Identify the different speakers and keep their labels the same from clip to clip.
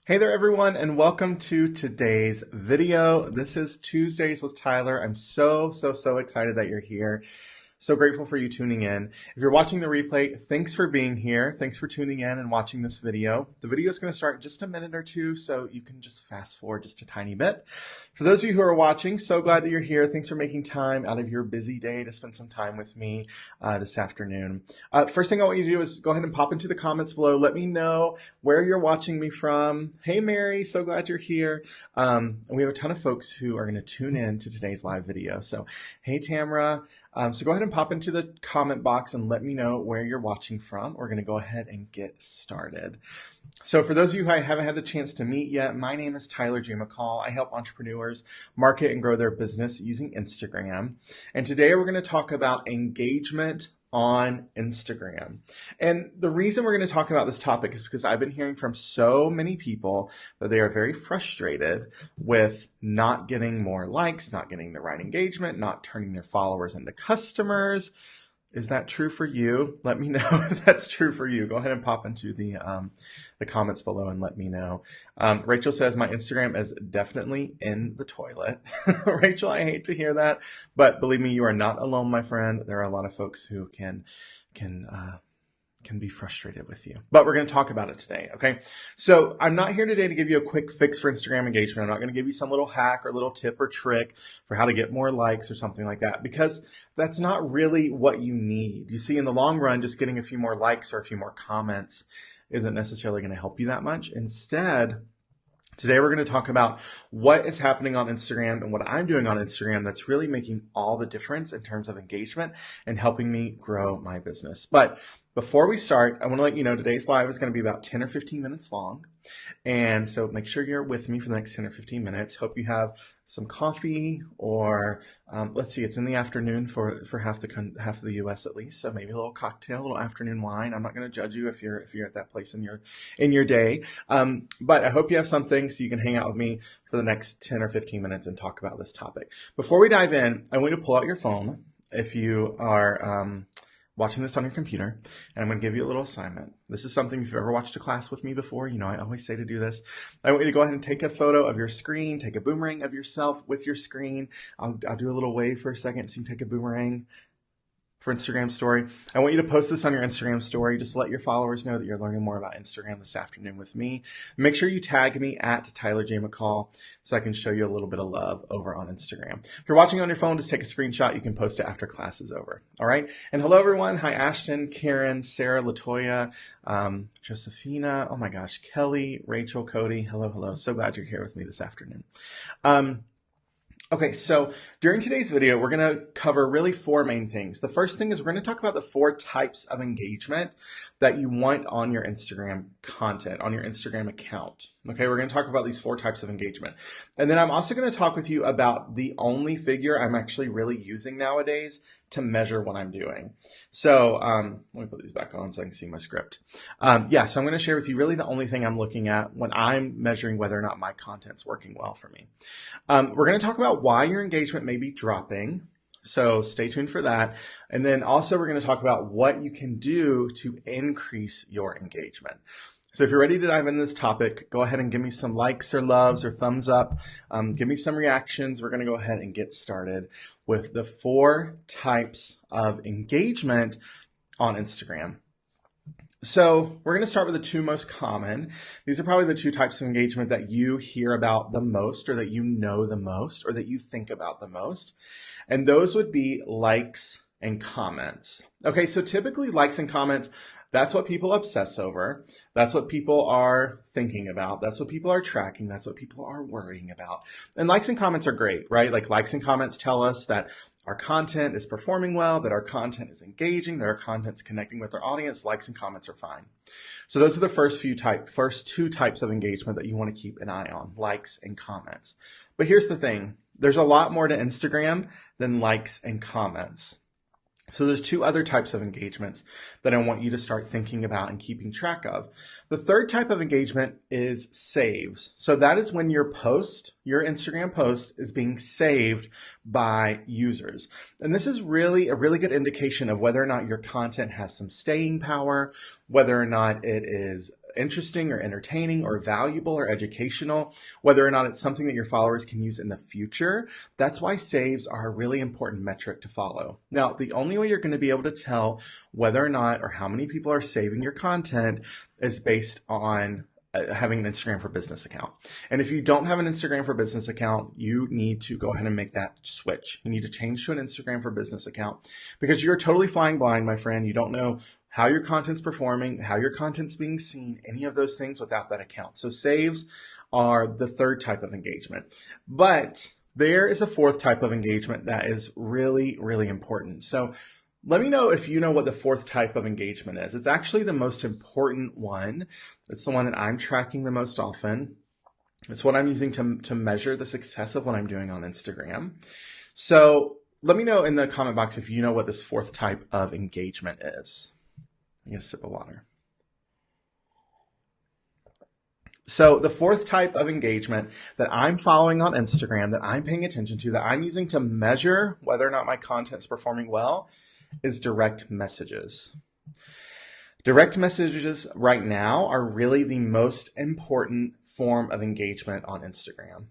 Speaker 1: Hey there, everyone, and welcome to today's video. This is Tuesdays with Tyler. I'm so excited that you're here. So grateful for you tuning in. If you're watching the replay, thanks for being here. Thanks for tuning in and watching this video. The video is going to start in just a minute or two, so you can just fast forward just a tiny bit. For those of you who are watching, so glad that you're here. Thanks for making time out of your busy day to spend some time with me this afternoon. First thing I want you to do is go ahead and pop into the comments below. Let me know where you're watching me from. Hey, Mary, so glad you're here. And we have a ton of folks who are going to tune in to today's live video. So, hey, Tamara. So go ahead and pop into the comment box and let me know where you're watching from. We're going to go ahead and get started. So for those of you who I haven't had the chance to meet yet, my name is Tyler J. McCall. I help entrepreneurs market and grow their business using Instagram. And today we're going to talk about engagement on Instagram. And the reason we're going to talk about this topic is because I've been hearing from so many people that they are very frustrated with not getting more likes, not getting the right engagement, not turning their followers into customers. Is that true for you? Let me know if that's true for you. Go ahead and pop into the comments below and let me know. Rachel says, my Instagram is definitely in the toilet. Rachel, I hate to hear that, but believe me, you are not alone, my friend. There are a lot of folks who can be frustrated with you, but we're going to talk about it today. Okay. So I'm not here today to give you a quick fix for Instagram engagement. I'm not going to give you some little hack or little tip or trick for how to get more likes or something like that, because that's not really what you need. You see, in the long run, just getting a few more likes or a few more comments isn't necessarily going to help you that much. Instead, today we're going to talk about what is happening on Instagram and what I'm doing on Instagram that's really making all the difference in terms of engagement and helping me grow my business. But before we start, I want to let you know today's live is going to be about 10 or 15 minutes long. And so make sure you're with me for the next 10 or 15 minutes. Hope you have some coffee or let's see, it's in the afternoon for half of the US at least. So maybe a little cocktail, a little afternoon wine. I'm not going to judge you if you're at that place in your day. But I hope you have something so you can hang out with me for the next 10 or 15 minutes and talk about this topic. Before we dive in, I want you to pull out your phone if you are watching this on your computer, and I'm going to give you a little assignment. This is something, if you've ever watched a class with me before, you know I always say to do this. I want you to go ahead and take a photo of your screen, take a boomerang of yourself with your screen. I'll do a little wave for a second so you can take a boomerang for Instagram story. I want you to post this on your Instagram story. Just let your followers know that you're learning more about Instagram this afternoon with me. Make sure you tag me at Tyler J. McCall so I can show you a little bit of love over on Instagram. If you're watching on your phone, just take a screenshot. You can post it after class is over. All right. And hello, everyone. Hi, Ashton, Karen, Sarah, Latoya, Josephina. Oh my gosh, Kelly, Rachel, Cody. Hello. So glad you're here with me this afternoon. Okay, so during today's video, we're going to cover really four main things. The first thing is we're going to talk about the four types of engagement that you want on your Instagram content, on your Instagram account. Okay, we're going to talk about these four types of engagement. And then I'm also going to talk with you about the only figure I'm actually really using nowadays to measure what I'm doing. So let me put these back on so I can see my script. So I'm going to share with you really the only thing I'm looking at when I'm measuring whether or not my content's working well for me. We're going to talk about why your engagement may be dropping. So stay tuned for that. And then also we're going to talk about what you can do to increase your engagement. So if you're ready to dive into this topic, go ahead and give me some likes or loves or thumbs up. Give me some reactions. We're going to go ahead and get started with the four types of engagement on Instagram. So we're going to start with the two most common. These are probably the two types of engagement that you hear about the most, or that you know the most, or that you think about the most. And those would be likes and comments. Okay, so typically likes and comments, that's what people obsess over. That's what people are thinking about. That's what people are tracking. That's what people are worrying about. And likes and comments are great, right? Like likes and comments tell us that our content is performing well, that our content is engaging, that our content's connecting with our audience. Likes and comments are fine. So those are the first two types of engagement that you want to keep an eye on, likes and comments. But here's the thing. There's a lot more to Instagram than likes and comments. So there's two other types of engagements that I want you to start thinking about and keeping track of. The third type of engagement is saves. So that is when your post, your Instagram post, is being saved by users. And this is really a really good indication of whether or not your content has some staying power, whether or not it is interesting or entertaining or valuable or educational, whether or not it's something that your followers can use in the future. That's why saves are a really important metric to follow. Now, the only way you're going to be able to tell whether or not or how many people are saving your content is based on having an Instagram for Business account. And if you don't have an Instagram for Business account, you need to go ahead and make that switch. You need to change to an Instagram for Business account because you're totally flying blind, my friend. You don't know how your content's performing, how your content's being seen, any of those things without that account. So saves are the third type of engagement. But there is a fourth type of engagement that is really, really important. So let me know if you know what the fourth type of engagement is. It's actually the most important one. It's the one that I'm tracking the most often. It's what I'm using to measure the success of what I'm doing on Instagram. So let me know in the comment box if you know what this fourth type of engagement is. Get a sip of water. So the fourth type of engagement that I'm following on Instagram, that I'm paying attention to, that I'm using to measure whether or not my content is performing well, is direct messages. Direct messages right now are really the most important form of engagement on Instagram.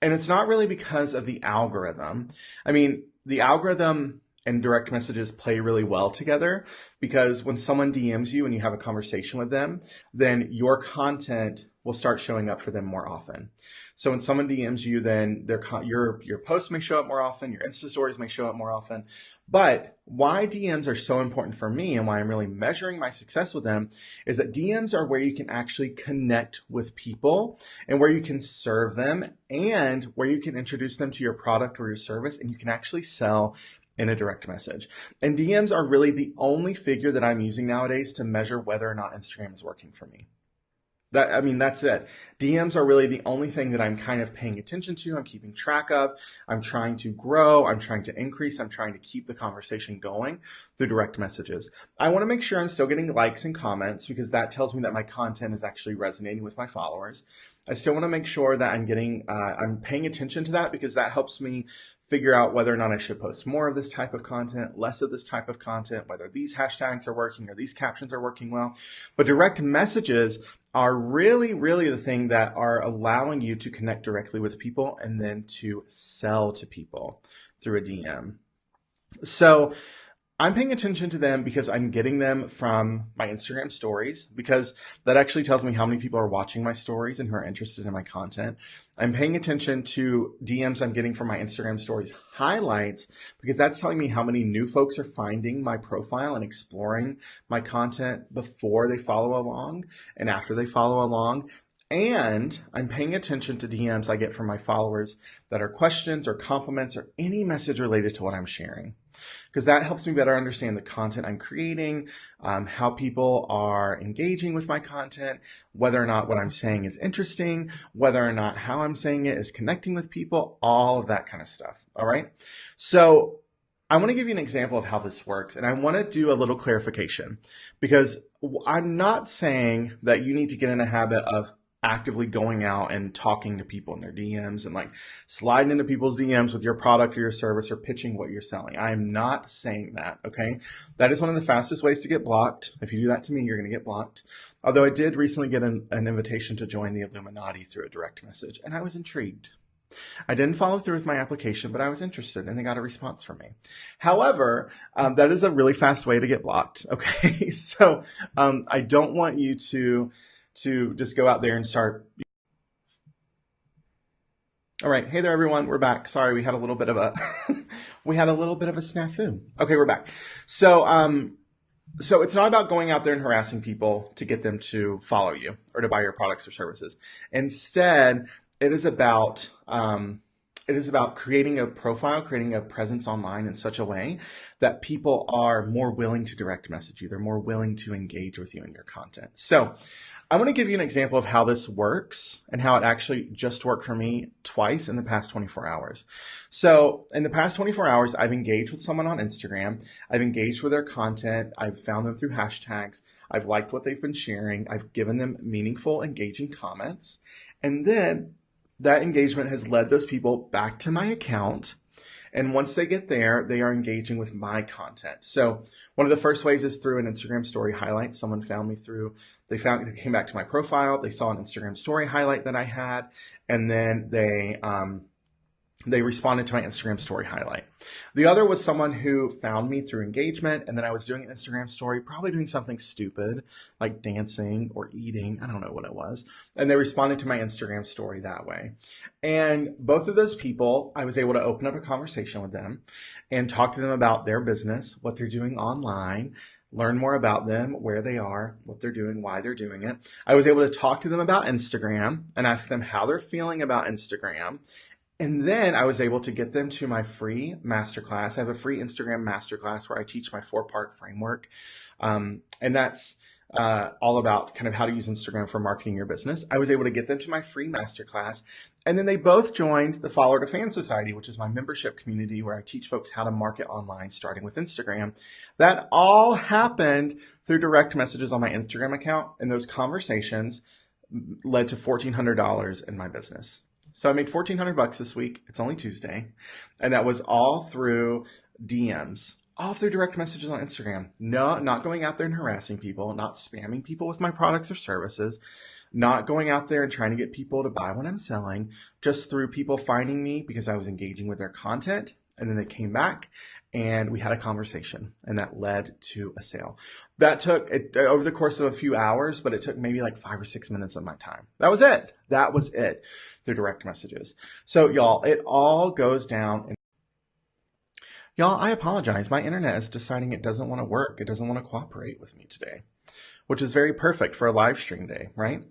Speaker 1: And it's not really because of the algorithm. I mean, the algorithm and direct messages play really well together because when someone DMs you and you have a conversation with them, then your content will start showing up for them more often. So when someone DMs you, then your posts may show up more often, your Insta stories may show up more often. But why DMs are so important for me and why I'm really measuring my success with them is that DMs are where you can actually connect with people and where you can serve them and where you can introduce them to your product or your service and you can actually sell in a direct message. And DMs are really the only figure that I'm using nowadays to measure whether or not Instagram is working for me. That's it. DMs are really the only thing that I'm kind of paying attention to. I'm keeping track of. I'm trying to grow. I'm trying to increase. I'm trying to keep the conversation going through direct messages. I want to make sure I'm still getting likes and comments because that tells me that my content is actually resonating with my followers. I still want to make sure that I'm paying attention to that because that helps me figure out whether or not I should post more of this type of content, less of this type of content, whether these hashtags are working or these captions are working well. But direct messages are really, really the thing that are allowing you to connect directly with people and then to sell to people through a DM. So I'm paying attention to them because I'm getting them from my Instagram stories because that actually tells me how many people are watching my stories and who are interested in my content. I'm paying attention to DMs I'm getting from my Instagram stories highlights because that's telling me how many new folks are finding my profile and exploring my content before they follow along and after they follow along. And I'm paying attention to DMs I get from my followers that are questions or compliments or any message related to what I'm sharing. Because that helps me better understand the content I'm creating, how people are engaging with my content, whether or not what I'm saying is interesting, whether or not how I'm saying it is connecting with people, all of that kind of stuff. All right. So I want to give you an example of how this works. And I want to do a little clarification because I'm not saying that you need to get in a habit of actively going out and talking to people in their DMs and like sliding into people's DMs with your product or your service or pitching what you're selling. I am not saying that, okay? That is one of the fastest ways to get blocked. If you do that to me, you're going to get blocked. Although I did recently get an invitation to join the Illuminati through a direct message, and I was intrigued. I didn't follow through with my application, but I was interested and they got a response from me. However, that is a really fast way to get blocked, okay? So I don't want you to just go out there and start. All right. Hey there, everyone. We're back. Sorry. We had a little bit of a snafu. Okay. We're back. So it's not about going out there and harassing people to get them to follow you or to buy your products or services. Instead, it is about creating a profile, creating a presence online in such a way that people are more willing to direct message you. They're more willing to engage with you in your content. So I want to give you an example of how this works and how it actually just worked for me twice in the past 24 hours. So in the past 24 hours, I've engaged with someone on Instagram. I've engaged with their content. I've found them through hashtags. I've liked what they've been sharing. I've given them meaningful, engaging comments. And then that engagement has led those people back to my account And once they get there, they are engaging with my content. So one of the first ways is through an Instagram story highlight. Someone found me through, they came back to my profile, they saw an Instagram story highlight that I had, and then they responded to my Instagram story highlight. The other was someone who found me through engagement, and then I was doing an Instagram story, probably doing something stupid like dancing or eating. I don't know what it was. And they responded to my Instagram story that way. And both of those people, I was able to open up a conversation with them and talk to them about their business, what they're doing online, learn more about them, where they are, what they're doing, why they're doing it. I was able to talk to them about Instagram and ask them how they're feeling about Instagram. And then I was able to get them to my free masterclass. I have a free Instagram masterclass where I teach my 4-part framework. And that's all about kind of how to use Instagram for marketing your business. I was able to get them to my free masterclass. And then they both joined the Follower to Fan Society, which is my membership community where I teach folks how to market online, starting with Instagram. That all happened through direct messages on my Instagram account. And those conversations led to $1,400 in my business. So I made $1,400 this week. It's only Tuesday. And that was all through DMs, all through direct messages on Instagram. No, not going out there and harassing people, not spamming people with my products or services, not going out there and trying to get people to buy what I'm selling, just through people finding me because I was engaging with their content. And then they came back and we had a conversation, and that led to a sale. That took over the course of a few hours, but it took maybe like 5 or 6 minutes of my time. That was it. That was it through direct messages. So y'all, it all goes down. Y'all, I apologize. My internet is deciding it doesn't want to work. It doesn't want to cooperate with me today, which is very perfect for a live stream day, right?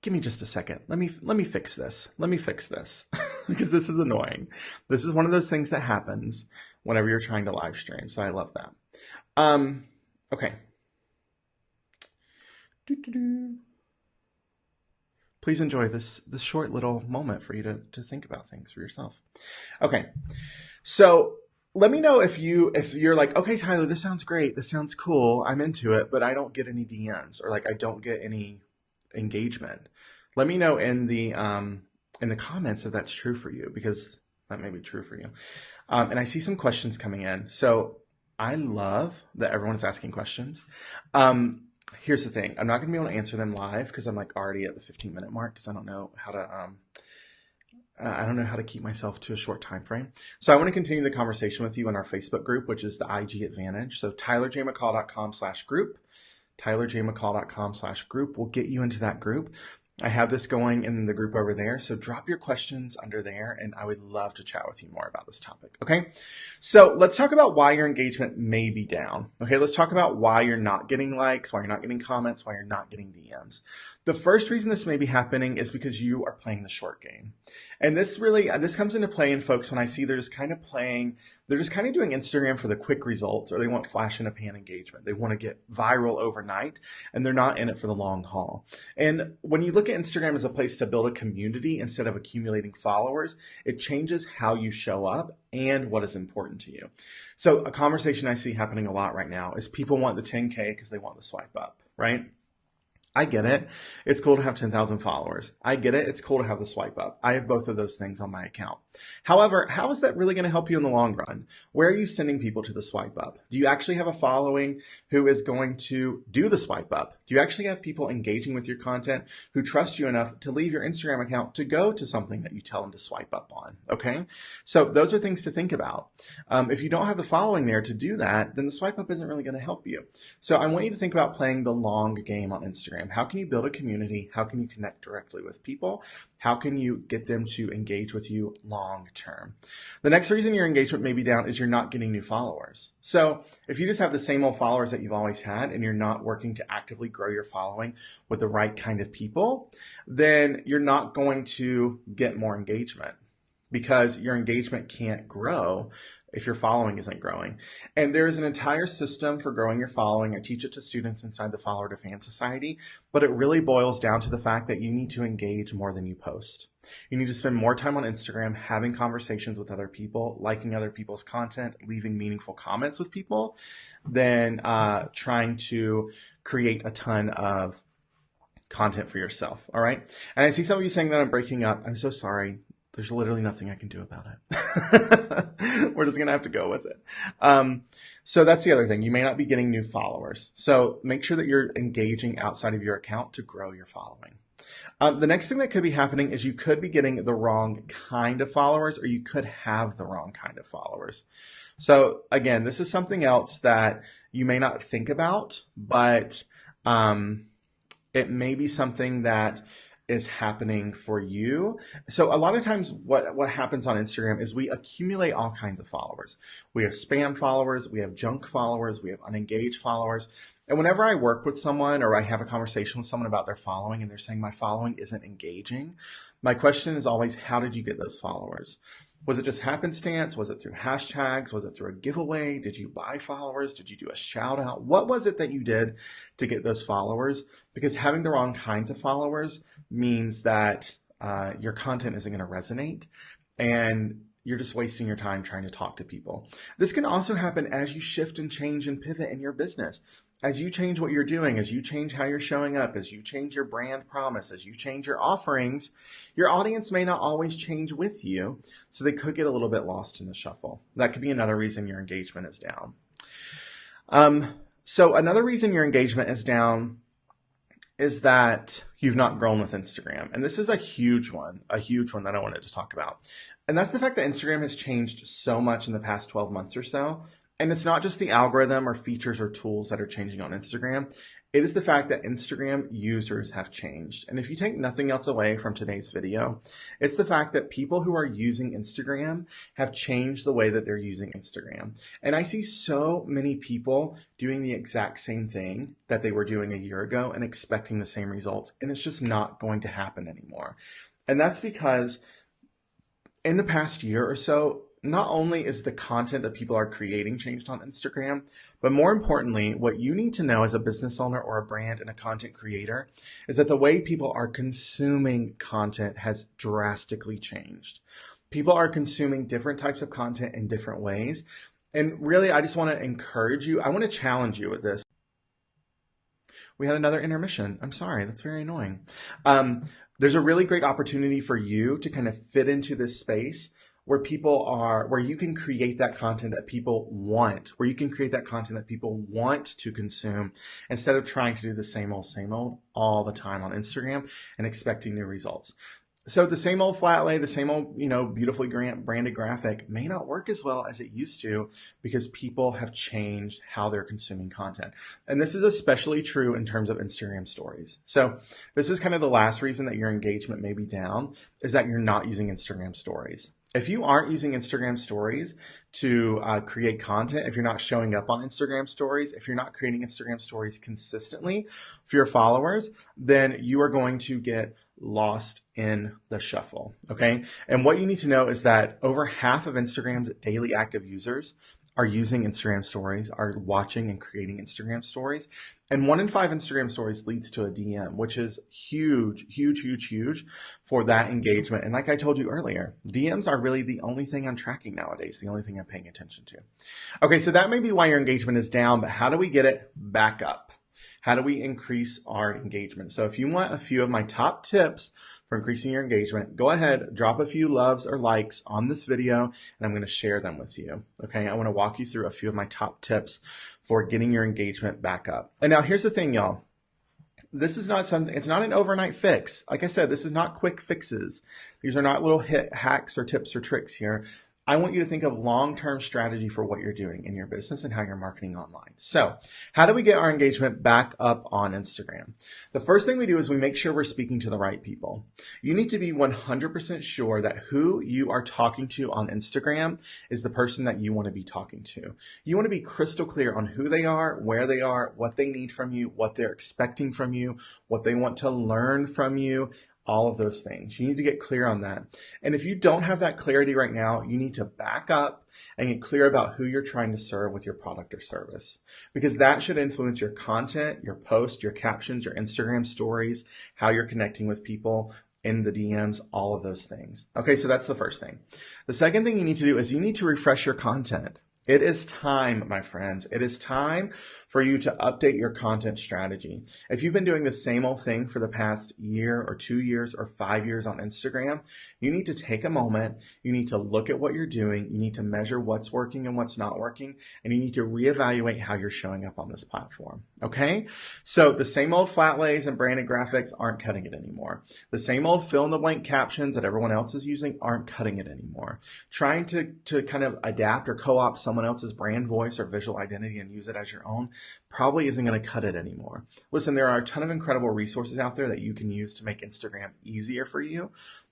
Speaker 1: Give me just a second. Let me fix this. Let me fix this because this is annoying. This is one of those things that happens whenever you're trying to live stream. So I love that. Okay. Please enjoy this short little moment for you to think about things for yourself. Okay. So let me know if you're like, okay, Tyler, this sounds great. This sounds cool. I'm into it, but I don't get any DMs, or like I don't get any engagement. Let me know in the comments if that's true for you, because that may be true for you. And I see some questions coming in. So I love that everyone's asking questions. Here's the thing. I'm not going to be able to answer them live because I'm like already at the 15-minute mark because I don't know how to keep myself to a short time frame. So I want to continue the conversation with you in our Facebook group, which is the IG Advantage. So tylerjmccall.com/group. tylerjmccall.com/group will get you into that group. I have this going in the group over there. So drop your questions under there and I would love to chat with you more about this topic. Okay. So let's talk about why your engagement may be down. Okay. Let's talk about why you're not getting likes, why you're not getting comments, why you're not getting DMs. The first reason this may be happening is because you are playing the short game. And this comes into play in folks when I see they're just kind of doing Instagram for the quick results, or they want flash in a pan engagement. They want to get viral overnight and they're not in it for the long haul. And when you look at Instagram as a place to build a community instead of accumulating followers, it changes how you show up and what is important to you. So a conversation I see happening a lot right now is people want the 10K because they want the swipe up, right? I get it. It's cool to have 10,000 followers. I get it. It's cool to have the swipe up. I have both of those things on my account. However, how is that really going to help you in the long run? Where are you sending people to the swipe up? Do you actually have a following who is going to do the swipe up? Do you actually have people engaging with your content who trust you enough to leave your Instagram account to go to something that you tell them to swipe up on? Okay. So those are things to think about. If you don't have the following there to do that, then the swipe up isn't really going to help you. So I want you to think about playing the long game on Instagram. How can you build a community? How can you connect directly with people? How can you get them to engage with you long term? The next reason your engagement may be down is you're not getting new followers. So if you just have the same old followers that you've always had and you're not working to actively grow your following with the right kind of people, then you're not going to get more engagement because your engagement can't grow if your following isn't growing. And there is an entire system for growing your following. I teach it to students inside the Follower to Fan Society, but it really boils down to the fact that you need to engage more than you post. You need to spend more time on Instagram, having conversations with other people, liking other people's content, leaving meaningful comments with people, than trying to create a ton of content for yourself. All right. And I see some of you saying that I'm breaking up. I'm so sorry. There's literally nothing I can do about it. We're just going to have to go with it. So that's the other thing. You may not be getting new followers. So make sure that you're engaging outside of your account to grow your following. The next thing that could be happening is you could be getting the wrong kind of followers, or you could have the wrong kind of followers. So again, this is something else that you may not think about, but it may be something that is happening for you. So a lot of times what happens on Instagram is we accumulate all kinds of followers. We have spam followers, we have junk followers, we have unengaged followers. And whenever I work with someone or I have a conversation with someone about their following and they're saying my following isn't engaging, my question is always, how did you get those followers? Was it just happenstance? Was it through hashtags? Was it through a giveaway? Did you buy followers? Did you do a shout out? What was it that you did to get those followers? Because having the wrong kinds of followers means that your content isn't going to resonate and you're just wasting your time trying to talk to people. This can also happen as you shift and change and pivot in your business. As you change what you're doing, as you change how you're showing up, as you change your brand promise, as you change your offerings, your audience may not always change with you, so they could get a little bit lost in the shuffle. That could be another reason your engagement is down. So another reason your engagement is down is that you've not grown with Instagram. And this is a huge one that I wanted to talk about. And that's the fact that Instagram has changed so much in the past 12 months or so. And it's not just the algorithm or features or tools that are changing on Instagram. It is the fact that Instagram users have changed. And if you take nothing else away from today's video, it's the fact that people who are using Instagram have changed the way that they're using Instagram. And I see so many people doing the exact same thing that they were doing a year ago and expecting the same results. And it's just not going to happen anymore. And that's because in the past year or so, not only is the content that people are creating changed on Instagram, but more importantly, what you need to know as a business owner or a brand and a content creator is that the way people are consuming content has drastically changed. People are consuming different types of content in different ways. And really, I just want to encourage you. I want to challenge you with this. We had another intermission. I'm sorry. That's very annoying. There's a really great opportunity for you to kind of fit into this space where you can create that content that people want, where you can create that content that people want to consume instead of trying to do the same old all the time on Instagram and expecting new results. So the same old flat lay, the same old, beautifully branded graphic may not work as well as it used to because people have changed how they're consuming content. And this is especially true in terms of Instagram stories. So this is kind of the last reason that your engagement may be down is that you're not using Instagram stories. If you aren't using Instagram stories to create content, if you're not showing up on Instagram stories, if you're not creating Instagram stories consistently for your followers, then you are going to get lost in the shuffle, okay? And what you need to know is that over half of Instagram's daily active users are using Instagram stories, are watching and creating Instagram stories. And 1 in 5 Instagram stories leads to a DM, which is huge for that engagement. And like I told you earlier, DMs are really the only thing I'm tracking nowadays, the only thing I'm paying attention to. Okay, so that may be why your engagement is down, but how do we get it back up? How do we increase our engagement? So if you want a few of my top tips for increasing your engagement, go ahead, drop a few loves or likes on this video, and I'm going to share them with you. Okay, I want to walk you through a few of my top tips for getting your engagement back up. And now here's the thing, y'all. This is not something, it's not an overnight fix. Like I said, this is not quick fixes. These are not little hacks or tips or tricks here. I want you to think of long-term strategy for what you're doing in your business and how you're marketing online. So how do we get our engagement back up on Instagram? The first thing we do is we make sure we're speaking to the right people. You need to be 100% sure that who you are talking to on Instagram is the person that you want to be talking to. You want to be crystal clear on who they are, where they are, what they need from you, what they're expecting from you, what they want to learn from you. All of those things. You need to get clear on that. And if you don't have that clarity right now, you need to back up and get clear about who you're trying to serve with your product or service, because that should influence your content, your posts, your captions, your Instagram stories, how you're connecting with people in the DMs, all of those things. Okay, so that's the first thing. The second thing you need to do is you need to refresh your content. It is time, my friends. It is time for you to update your content strategy. If you've been doing the same old thing for the past year or 2 years or 5 years on Instagram, you need to take a moment. You need to look at what you're doing. You need to measure what's working and what's not working. And you need to reevaluate how you're showing up on this platform. Okay? So the same old flat lays and branded graphics aren't cutting it anymore. The same old fill in the blank captions that everyone else is using aren't cutting it anymore. Trying to kind of adapt or co-opt someone else's brand voice or visual identity and use it as your own probably isn't going to cut it anymore. Listen, there are a ton of incredible resources out there that you can use to make Instagram easier for you,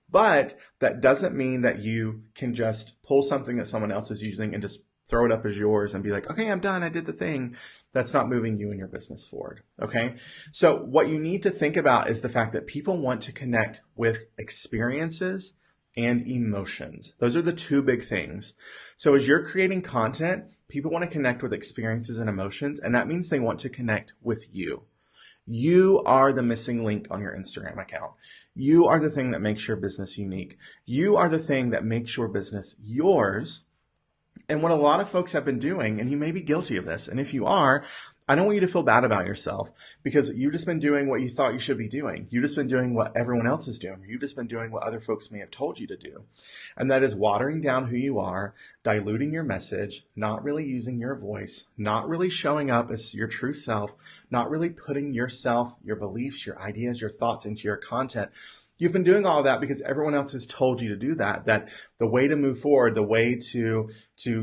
Speaker 1: but that doesn't mean that you can just pull something that someone else is using and just throw it up as yours and be like, okay, I'm done. I did the thing. That's not moving you and your business forward. Okay. So what you need to think about is the fact that people want to connect with experiences and emotions. Those are the two big things. So as you're creating content, people want to connect with experiences and emotions, and that means they want to connect with you. You are the missing link on your Instagram account. You are the thing that makes your business unique. You are the thing that makes your business yours. And what a lot of folks have been doing, and you may be guilty of this, and if you are, I don't want you to feel bad about yourself because you've just been doing what you thought you should be doing. You've just been doing what everyone else is doing. You've just been doing what other folks may have told you to do. And that is watering down who you are, diluting your message, not really using your voice, not really showing up as your true self, not really putting yourself, your beliefs, your ideas, your thoughts into your content. You've been doing all of that because everyone else has told you to do that, that the way to move forward, the way to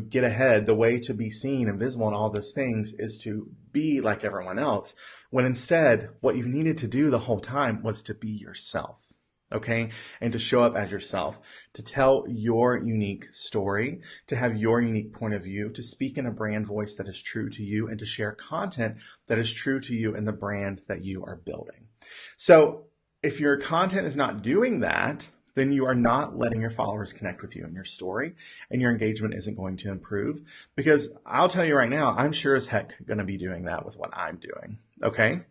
Speaker 1: get ahead, the way to be seen and visible and all those things is to be like everyone else, when instead what you needed to do the whole time was to be yourself. Okay. And to show up as yourself, to tell your unique story, to have your unique point of view, to speak in a brand voice that is true to you, and to share content that is true to you and the brand that you are building. So if your content is not doing that, then you are not letting your followers connect with you and your story, and your engagement isn't going to improve, because I'll tell you right now, I'm sure as heck going to be doing that with what I'm doing. Okay.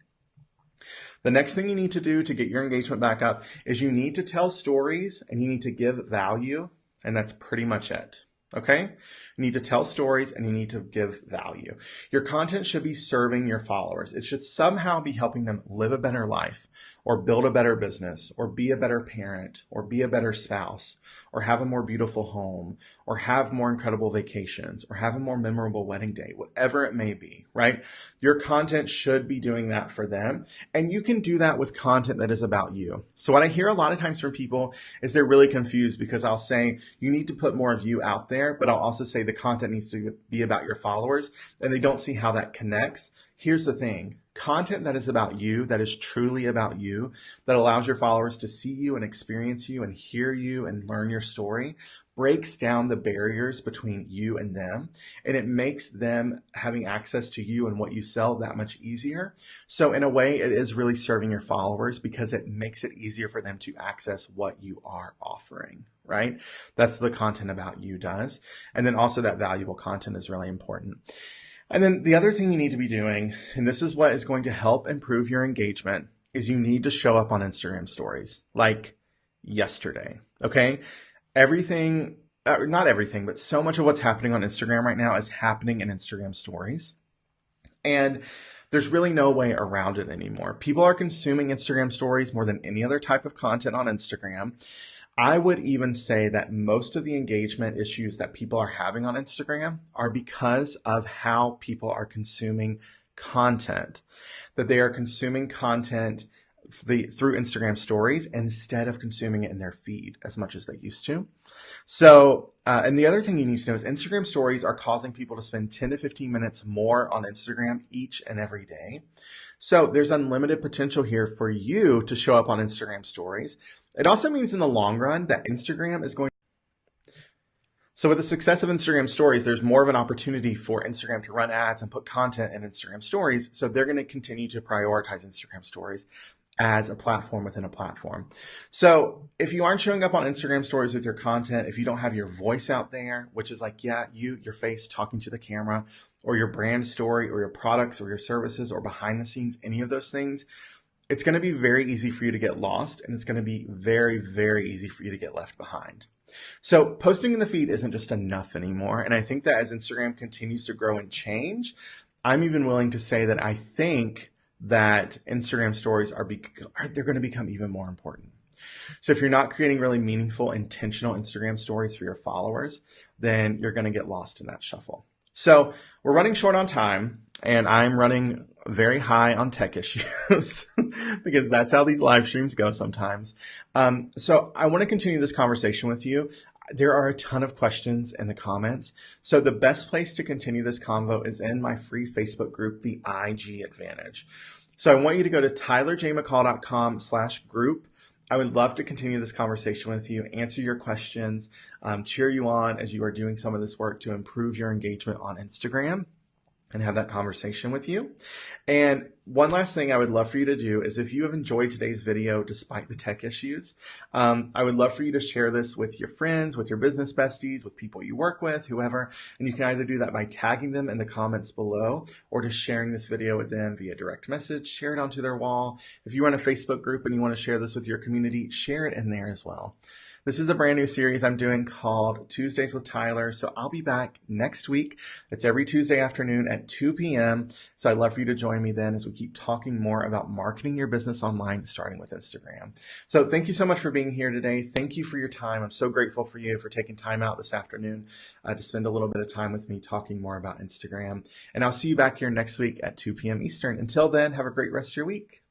Speaker 1: The next thing you need to do to get your engagement back up is you need to tell stories and you need to give value. And that's pretty much it. Okay. You need to tell stories and you need to give value. Your content should be serving your followers. It should somehow be helping them live a better life, or build a better business, or be a better parent, or be a better spouse, or have a more beautiful home, or have more incredible vacations, or have a more memorable wedding day, whatever it may be, right? Your content should be doing that for them. And you can do that with content that is about you. So what I hear a lot of times from people is they're really confused, because I'll say, you need to put more of you out there, but I'll also say the content needs to be about your followers, and they don't see how that connects. Here's the thing. Content that is about you, that is truly about you, that allows your followers to see you and experience you and hear you and learn your story, breaks down the barriers between you and them, and it makes them having access to you and what you sell that much easier. So in a way, it is really serving your followers because it makes it easier for them to access what you are offering, right? That's the content about you does. And then also that valuable content is really important. And then the other thing you need to be doing, and this is what is going to help improve your engagement, is you need to show up on Instagram stories like yesterday. Okay. Everything, not everything, but so much of what's happening on Instagram right now is happening in Instagram stories. And there's really no way around it anymore. People are consuming Instagram stories more than any other type of content on Instagram. I would even say that most of the engagement issues that people are having on Instagram are because of how people are consuming content, that they are consuming content through Instagram stories instead of consuming it in their feed as much as they used to. So, and the other thing you need to know is Instagram stories are causing people to spend 10 to 15 minutes more on Instagram each and every day. So there's unlimited potential here for you to show up on Instagram stories. It also means in the long run that Instagram is going. So with the success of Instagram stories, there's more of an opportunity for Instagram to run ads and put content in Instagram stories. So they're going to continue to prioritize Instagram stories as a platform within a platform. So if you aren't showing up on Instagram stories with your content, if you don't have your voice out there, which is like, yeah, your face talking to the camera, or your brand story, or your products, or your services, or behind the scenes, any of those things, it's going to be very easy for you to get lost, and it's going to be very, very easy for you to get left behind. So posting in the feed isn't just enough anymore. And I think that as Instagram continues to grow and change, I'm even willing to say that I think that Instagram stories they're going to become even more important. So if you're not creating really meaningful, intentional Instagram stories for your followers, then you're going to get lost in that shuffle. So we're running short on time, and I'm running very high on tech issues because that's how these live streams go sometimes. So I want to continue this conversation with you. There are a ton of questions in the comments. So the best place to continue this convo is in my free Facebook group, The IG Advantage. So I want you to go to tylerjmccall.com/group. I would love to continue this conversation with you, answer your questions, cheer you on as you are doing some of this work to improve your engagement on Instagram, and have that conversation with you. And one last thing I would love for you to do is, if you have enjoyed today's video despite the tech issues, I would love for you to share this with your friends, with your business besties, with people you work with, whoever. And you can either do that by tagging them in the comments below, or just sharing this video with them via direct message. Share it onto their wall. If you run a Facebook group and you want to share this with your community, share it in there as well. This is a brand new series I'm doing called Tuesdays with Tyler. So I'll be back next week. It's every Tuesday afternoon at 2 p.m. So I'd love for you to join me then as we keep talking more about marketing your business online, starting with Instagram. So thank you so much for being here today. Thank you for your time. I'm so grateful for you for taking time out this afternoon to spend a little bit of time with me talking more about Instagram. And I'll see you back here next week at 2 p.m. Eastern. Until then, have a great rest of your week.